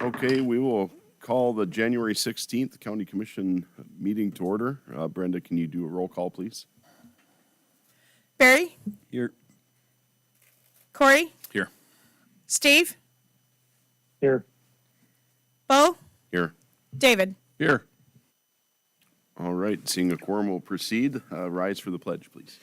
Okay, we will call the January 16th County Commission meeting to order. Brenda, can you do a roll call, please? Barry? Here. Corey? Here. Steve? Here. Bo? Here. David? Here. All right, seeing a quorum, will proceed. Rise for the pledge, please.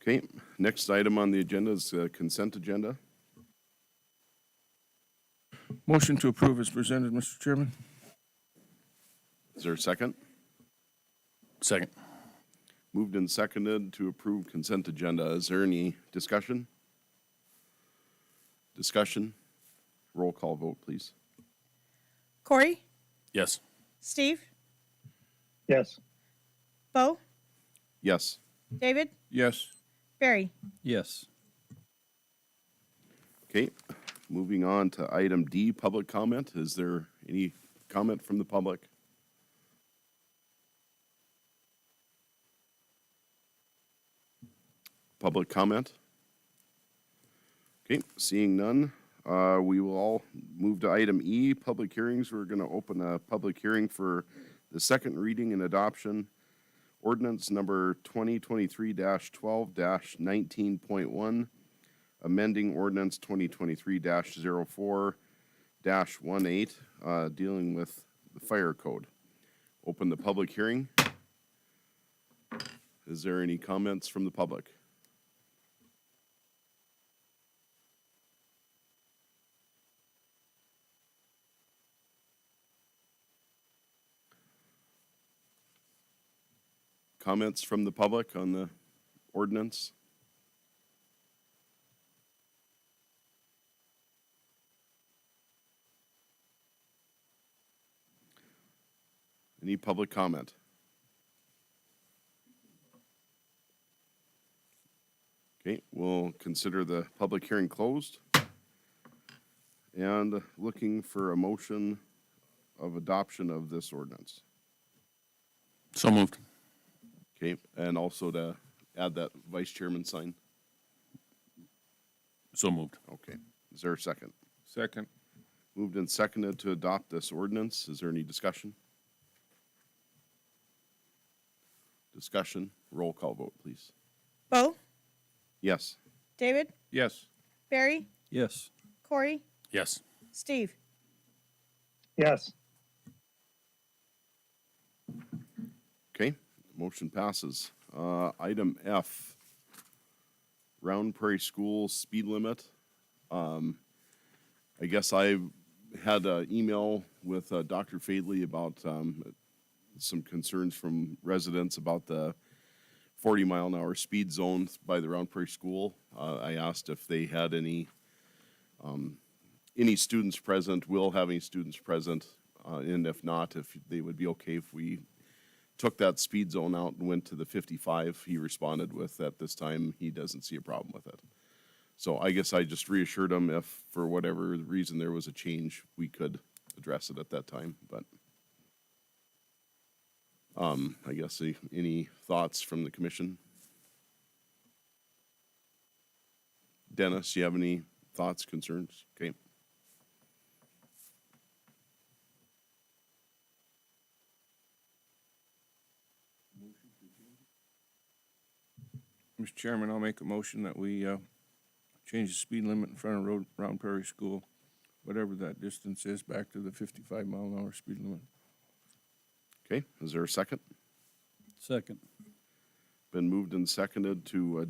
Okay, next item on the agenda is consent agenda. Motion to approve is presented, Mr. Chairman. Is there a second? Second. Moved and seconded to approve consent agenda. Is there any discussion? Discussion? Roll call vote, please. Corey? Yes. Steve? Yes. Bo? Yes. David? Yes. Barry? Yes. Okay, moving on to item D, public comment. Is there any comment from the public? Public comment? Okay, seeing none, we will all move to item E, public hearings. We're going to open a public hearing for the second reading and adoption ordinance number 2023-12-19.1, amending ordinance 2023-04-18, dealing with the fire code. Open the public hearing. Is there any comments from the public? Comments from the public on the ordinance? Any public comment? Okay, we'll consider the public hearing closed. And looking for a motion of adoption of this ordinance. So moved. Okay, and also to add that vice chairman sign. So moved. Okay, is there a second? Second. Moved and seconded to adopt this ordinance. Is there any discussion? Discussion, roll call vote, please. Bo? Yes. David? Yes. Barry? Yes. Corey? Yes. Steve? Yes. Okay, motion passes. Item F, Round Prairie School speed limit. I guess I had an email with Dr. Fadley about some concerns from residents about the 40-mile-an-hour speed zone by the Round Prairie School. I asked if they had any students present, will have any students present, and if not, if they would be okay if we took that speed zone out and went to the 55. He responded with, at this time, he doesn't see a problem with it. So I guess I just reassured him if, for whatever reason, there was a change, we could address it at that time, but I guess any thoughts from the commission? Dennis, you have any thoughts, concerns? Okay. Mr. Chairman, I'll make a motion that we change the speed limit in front of Round Prairie School, whatever that distance is, back to the 55-mile-an-hour speed limit. Okay, is there a second? Second. Been moved and seconded to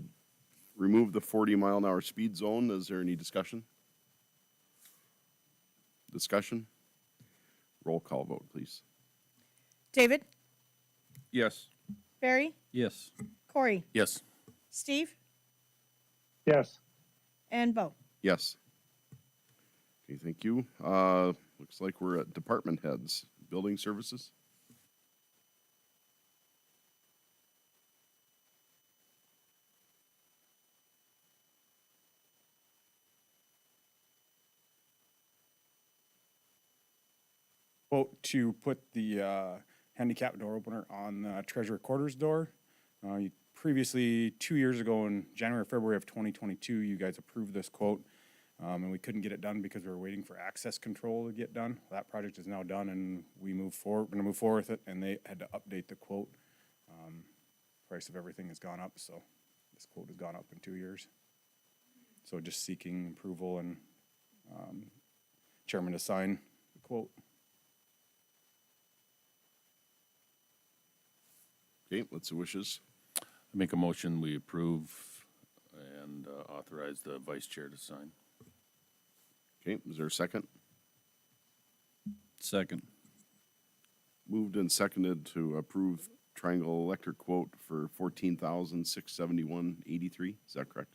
remove the 40-mile-an-hour speed zone. Is there any discussion? Discussion? Roll call vote, please. David? Yes. Barry? Yes. Corey? Yes. Steve? Yes. And Bo? Yes. Okay, thank you. Looks like we're at department heads. Building services? quote to put the handicap door opener on the treasurer recorder's door. Previously, 2 years ago in January, February of 2022, you guys approved this quote, and we couldn't get it done because we were waiting for access control to get done. That project is now done, and we're gonna move forward with it, and they had to update the quote. Price of everything has gone up, so this quote has gone up in 2 years. So just seeking approval and chairman to sign the quote. Okay, what's the wishes? I make a motion, we approve and authorize the vice chair to sign. Okay, is there a second? Second. Moved and seconded to approve Triangle Electric quote for $14,671.83. Is that correct?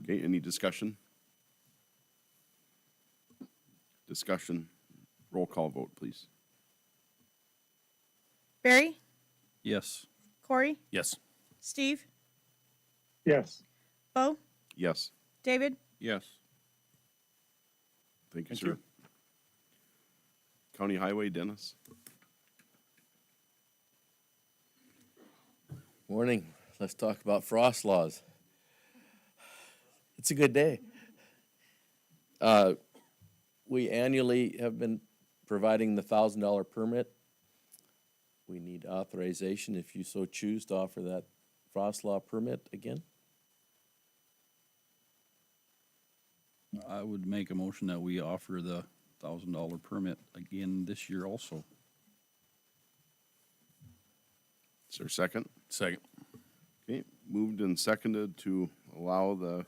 Okay, any discussion? Discussion. Roll call vote, please. Barry, Yes. Corey, Yes. Steve, Yes. Bo, Yes. David, Yes. Thank you, Thank sir. you. County Highway, Dennis? Morning. Let's talk about frost laws. It's a good day. We annually have been providing the $1,000 permit. We need authorization, if you so choose, to offer that frost law permit again. I would make a motion that we offer the $1,000 permit again this year also. Is there a second? Second. Okay, moved and seconded to allow the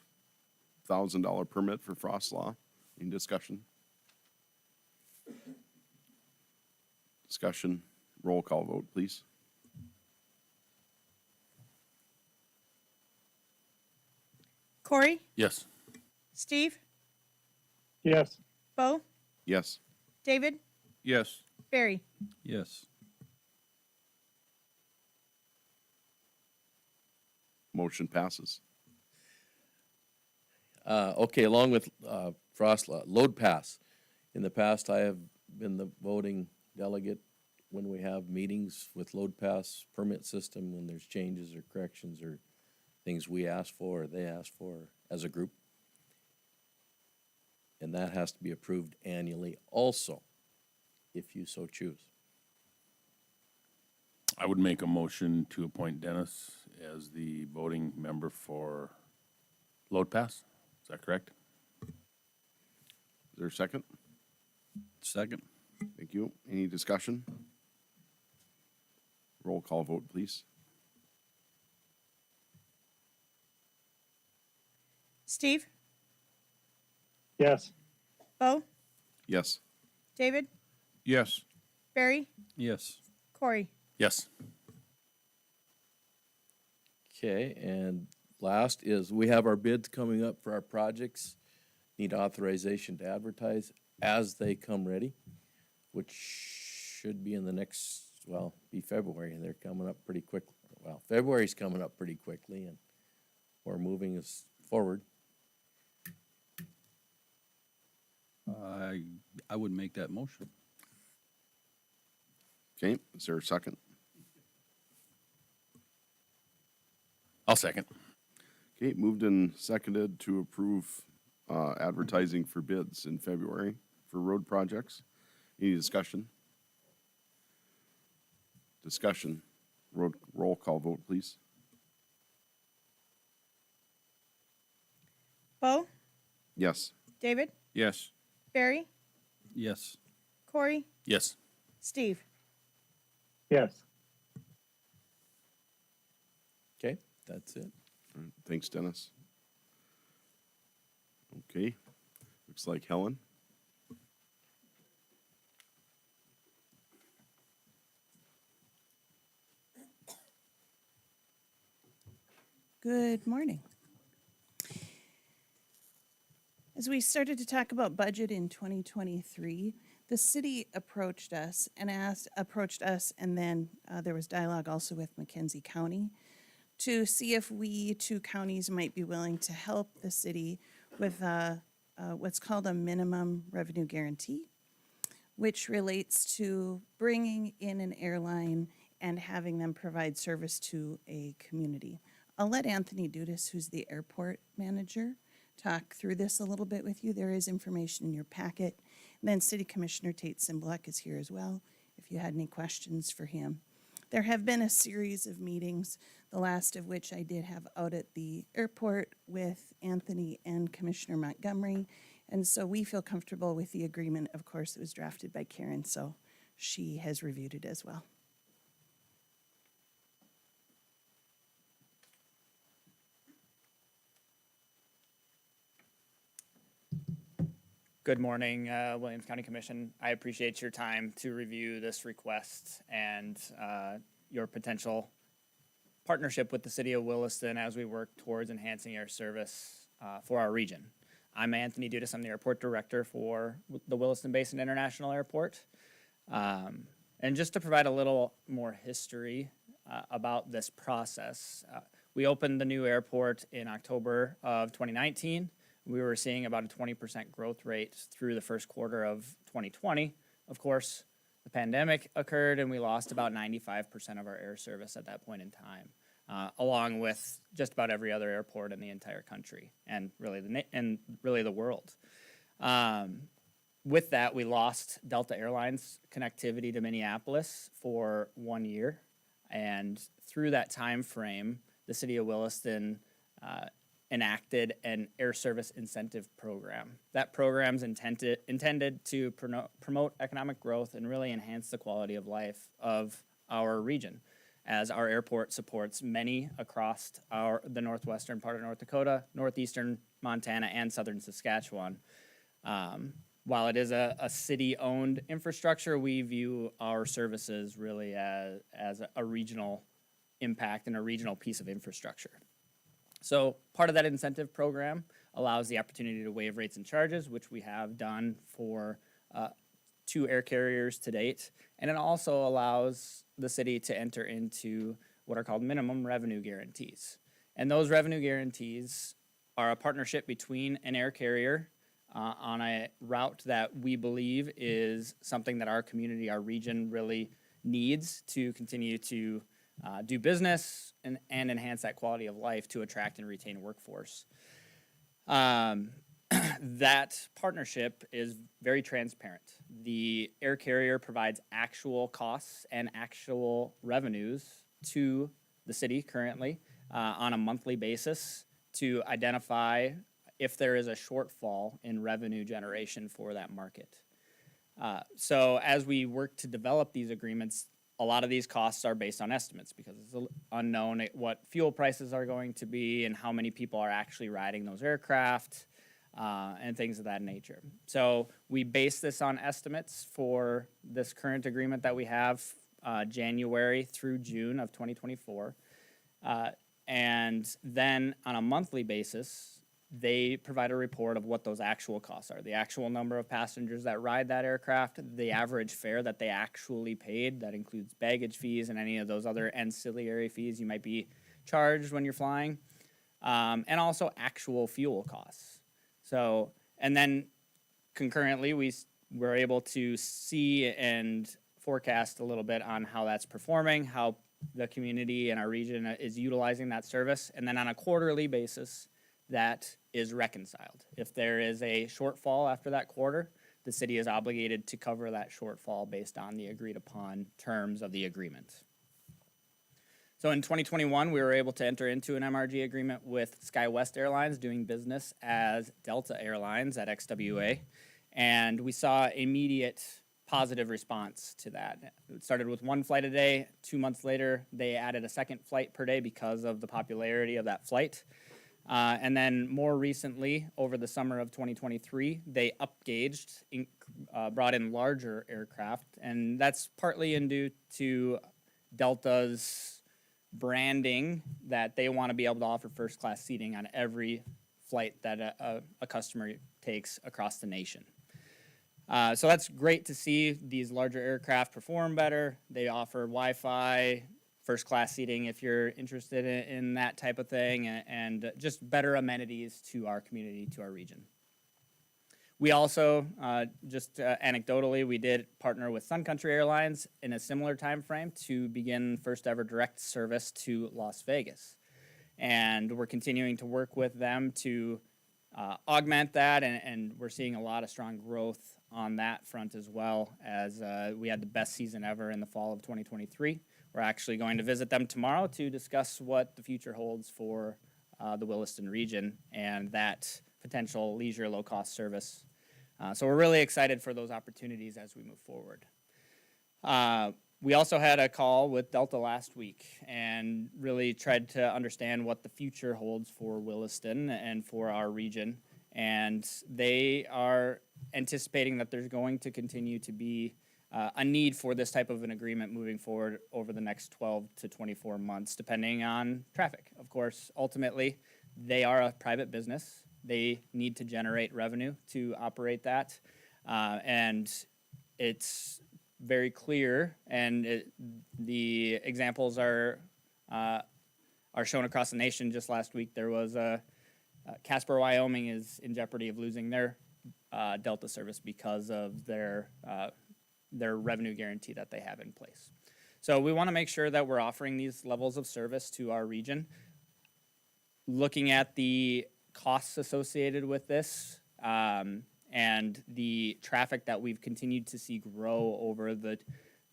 $1,000 permit for frost law. Any discussion? Discussion. Roll call vote, please. Corey, Yes. Steve, Yes. Bo, Yes. David, Yes. Barry. Yes. Motion passes. Okay, along with frost law, load pass. In the past, I have been the voting delegate when we have meetings with load pass permit system, when there's changes or corrections or things we ask for or they ask for as a group. And that has to be approved annually also, if you so choose. I would make a motion to appoint Dennis as the voting member for Load Pass. Is that correct? Is there a second? Second. Thank you. Any discussion? Roll call vote, please. Steve, Yes. Bo, Yes. David, Yes. Barry, Yes. Corey. Yes. Okay, and last is, we have our bids coming up for our projects. Need authorization to advertise as they come ready, which should be in the next, well, be February. They're coming up pretty quick. Well, February's coming up pretty quickly, and we're moving us forward. I would make that motion. Okay, is there a second? I'll second. Okay, moved and seconded to approve advertising for bids in February for road projects. Any discussion? Discussion. Roll call vote, please. Bo, Yes. David, Yes. Barry, Yes. Corey, Yes. Steve. Yes. Okay, that's it. All right, thanks, Dennis. Okay, looks like Helen. Good morning. As we started to talk about budget in 2023, the city approached us, and then there was dialogue also with Mackenzie County to see if we two counties might be willing to help the city with what's called a minimum revenue guarantee, which relates to bringing in an airline and having them provide service to a community. I'll let Anthony Dudas, who's the airport manager, talk through this a little bit with you. There is information in your packet. And then City Commissioner Tate Simblek is here as well, if you had any questions for him. There have been a series of meetings, the last of which I did have out at the airport with Anthony and Commissioner Montgomery. And so we feel comfortable with the agreement. Of course, it was drafted by Karen, so she has reviewed it as well. Good morning, Williams County Commission. I appreciate your time to review this request and your potential partnership with the city of Williston as we work towards enhancing air service for our region. I'm Anthony Dudas. I'm the airport director for the Williston Basin International Airport. And just to provide a little more history about this process, we opened the new airport in October of 2019. We were seeing about a 20% growth rate through the first quarter of 2020. Of course, the pandemic occurred and we lost about 95% of our air service at that point in time, along with just about every other airport in the entire country and really the world. With that, we lost Delta Airlines connectivity to Minneapolis for 1 year. And through that time frame, the city of Williston enacted an air service incentive program. That program's intended to promote economic growth and really enhance the quality of life of our region, as our airport supports many across the northwestern part of North Dakota, northeastern Montana, and southern Saskatchewan. While it is a city-owned infrastructure, we view our services really as a regional impact and a regional piece of infrastructure. So part of that incentive program allows the opportunity to waive rates and charges, which we have done for 2 air carriers to date. And it also allows the city to enter into what are called minimum revenue guarantees. And those revenue guarantees are a partnership between an air carrier on a route that we believe is something that our community, our region really needs to continue to do business and enhance that quality of life to attract and retain workforce. That partnership is very transparent. The air carrier provides actual costs and actual revenues to the city currently on a monthly basis to identify if there is a shortfall in revenue generation for that market. So as we work to develop these agreements, a lot of these costs are based on estimates because it's unknown what fuel prices are going to be and how many people are actually riding those aircraft and things of that nature. So we base this on estimates for this current agreement that we have January through June of 2024. And then on a monthly basis, they provide a report of what those actual costs are, the actual number of passengers that ride that aircraft, the average fare that they actually paid. That includes baggage fees and any of those other ancillary fees you might be charged when you're flying, and also actual fuel costs. So, and then concurrently, we're able to see and forecast a little bit on how that's performing, how the community and our region is utilizing that service, and then on a quarterly basis, that is reconciled. If there is a shortfall after that quarter, the city is obligated to cover that shortfall based on the agreed upon terms of the agreement. So in 2021, we were able to enter into an MRG agreement with SkyWest Airlines doing business as Delta Airlines at XWA. And we saw immediate positive response to that. It started with 1 flight a day. 2 months later, they added a 2nd flight per day because of the popularity of that flight. And then more recently, over the summer of 2023, they upgauged, brought in larger aircraft, and that's partly due to Delta's branding that they want to be able to offer first-class seating on every flight that a customer takes across the nation. So that's great to see these larger aircraft perform better. They offer Wi-Fi, first-class seating if you're interested in that type of thing, and just better amenities to our community, to our region. We also, just anecdotally, we did partner with Sun Country Airlines in a similar time frame to begin first ever direct service to Las Vegas. And we're continuing to work with them to augment that, and we're seeing a lot of strong growth on that front as well, as we had the best season ever in the fall of 2023. We're actually going to visit them tomorrow to discuss what the future holds for the Williston region and that potential leisure low-cost service. So we're really excited for those opportunities as we move forward. We also had a call with Delta last week and really tried to understand what the future holds for Williston and for our region. And they are anticipating that there's going to continue to be a need for this type of an agreement moving forward over the next 12 to 24 months, depending on traffic. Of course, ultimately, they are a private business. They need to generate revenue to operate that. And it's very clear, and the examples are shown across the nation. Just last week, there was Casper, Wyoming is in jeopardy of losing their Delta service because of their revenue guarantee that they have in place. So we want to make sure that we're offering these levels of service to our region. Looking at the costs associated with this, and the traffic that we've continued to see grow over the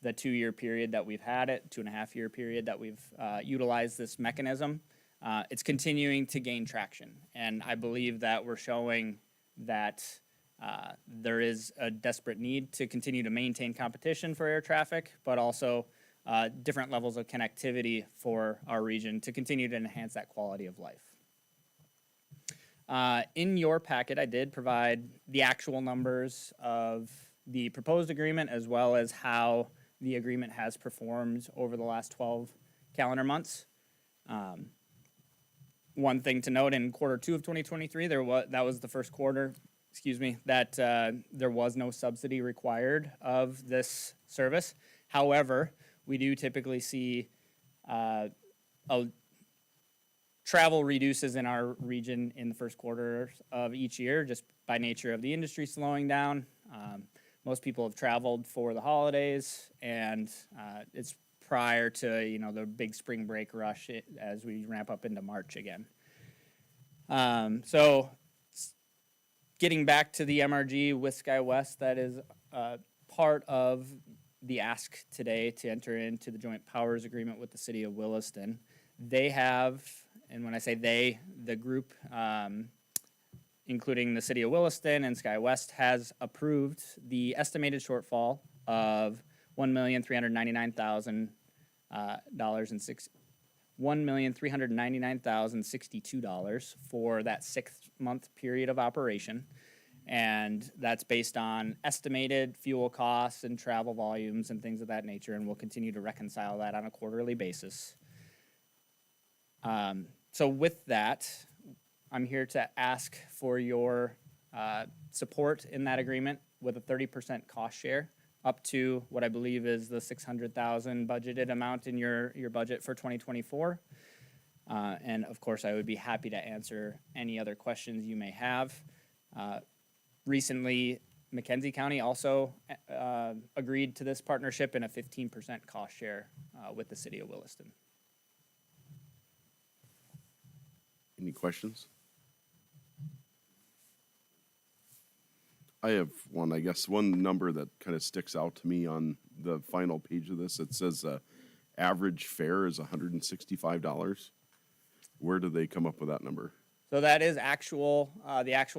2-year period that we've had it, 2.5-year period that we've utilized this mechanism, it's continuing to gain traction. And I believe that we're showing that there is a desperate need to continue to maintain competition for air traffic, but also different levels of connectivity for our region to continue to enhance that quality of life. In your packet, I did provide the actual numbers of the proposed agreement as well as how the agreement has performed over the last 12 calendar months. One thing to note, in quarter 2 of 2023, that was the first quarter, that there was no subsidy required of this service. However, we do typically see travel reduces in our region in the first quarter of each year, just by nature of the industry slowing down. Most people have traveled for the holidays, and it's prior to the big spring break rush as we ramp up into March again. So getting back to the MRG with SkyWest, that is part of the ask today to enter into the joint powers agreement with the city of Williston. They have, and when I say they, the group, including the city of Williston and SkyWest, has approved the estimated shortfall of $1,399,062 for that 6-month period of operation. And that's based on estimated fuel costs and travel volumes and things of that nature, and we'll continue to reconcile that on a quarterly basis. So with that, I'm here to ask for your support in that agreement with a 30% cost share up to what I believe is the $600,000 budgeted amount in your budget for 2024. And of course, I would be happy to answer any other questions you may have. Recently, McKenzie County also agreed to this partnership in a 15% cost share with the city of Williston. Any questions? I have one, I guess, one number that kind of sticks out to me on the final page of this. It says average fare is $165. Where do they come up with that number? So that is the actual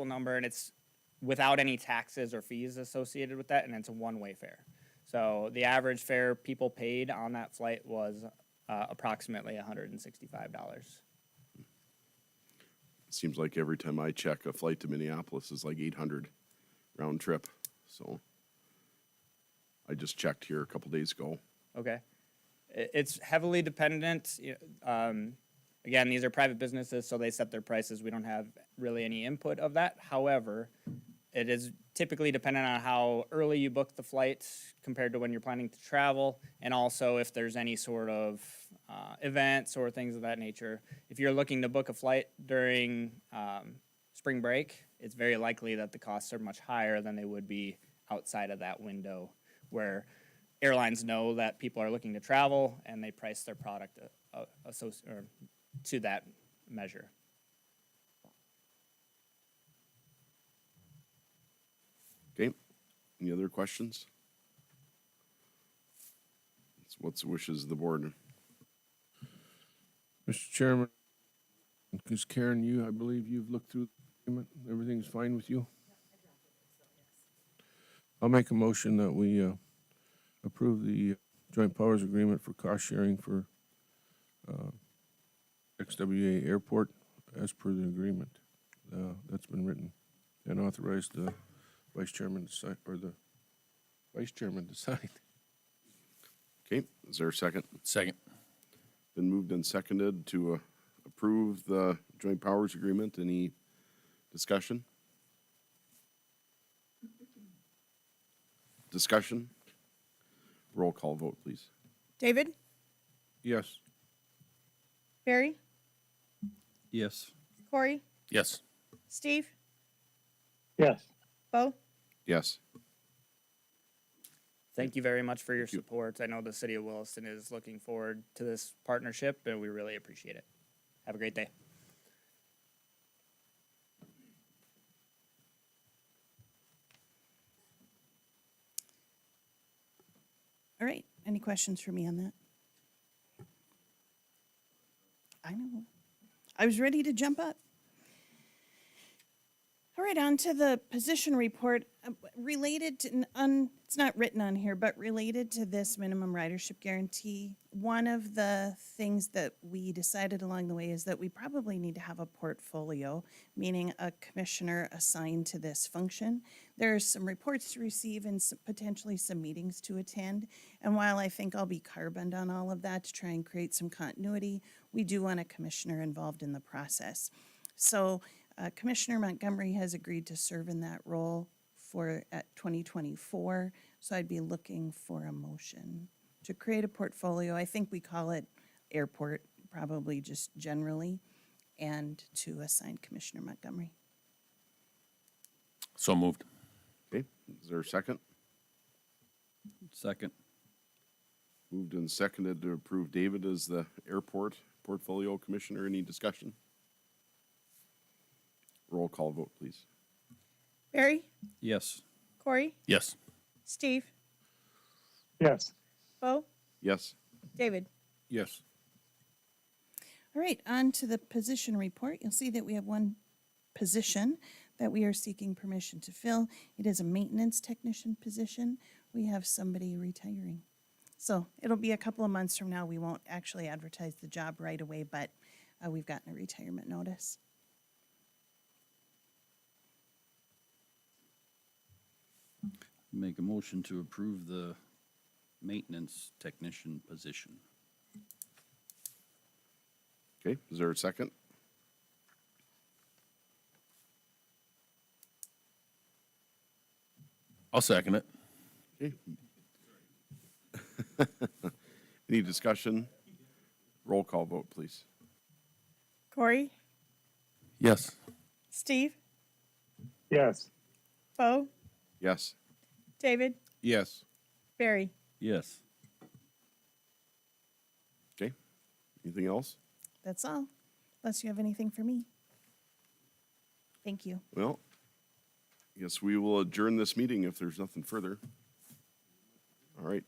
number, and it's without any taxes or fees associated with that, and it's a one-way fare. So the average fare people paid on that flight was approximately $165. It seems like every time I check, a flight to Minneapolis is like $800 round trip. So I just checked here a couple days ago. Okay. It's heavily dependent. Again, these are private businesses, so they set their prices. We don't have really any input of that. However, it is typically dependent on how early you book the flight compared to when you're planning to travel, and also if there's any sort of events or things of that nature. If you're looking to book a flight during spring break, it's very likely that the costs are much higher than they would be outside of that window, where airlines know that people are looking to travel and they price their product or to that measure. Okay, any other questions? What's the wishes of the board? Mr. Chairman, because Karen, I believe you've looked through the agreement, everything's fine with you? I'll make a motion that we approve the joint powers agreement for cost sharing for XWA Airport as per the agreement that's been written, and authorize the vice chairman to sign, or the vice chairman to sign. Okay, is there a second? Second. Been moved and seconded to approve the joint powers agreement. Any discussion? Discussion? Roll call vote, please. David, Yes. Barry, Yes. Corey, Yes. Steve, Yes. Bo? Yes. Thank you very much for your Thank you. support. I know the city of Williston is looking forward to this partnership, and we really appreciate it. Have a great day. All right, any questions for me on that? I know. I was ready to jump up. All right, on to the position report. Related to, it's not written on here, but related to this minimum ridership guarantee, one of the things that we decided along the way is that we probably need to have a portfolio, meaning a commissioner assigned to this function. There are some reports to receive and potentially some meetings to attend. And while I think I'll be carboned on all of that to try and create some continuity, we do want a commissioner involved in the process. So Commissioner Montgomery has agreed to serve in that role at 2024. So I'd be looking for a motion to create a portfolio. I think we call it airport, probably just generally, and to assign Commissioner Montgomery. So moved. Okay, is there a second? Second. Moved and seconded to approve David as the airport portfolio commissioner. Any discussion? Roll call vote, please. Barry, Yes. Corey, Yes. Steve, Yes. Bo, Yes. David. Yes. All right, on to the position report. You'll see that we have one position that we are seeking permission to fill. It is a maintenance technician position. We have somebody retiring. So it'll be a couple of months from now. We won't actually advertise the job right away, but we've gotten a retirement notice. Make a motion to approve the maintenance technician position. Okay, is there a second? I'll second it. Okay. Any discussion? Roll call vote, please. Corey, Yes. Steve, Yes. Bo, Yes. David, Yes. Barry. Yes. Okay. Anything else? That's all, unless you have anything for me. Thank you. Well, I guess we will adjourn this meeting if there's nothing further. All right,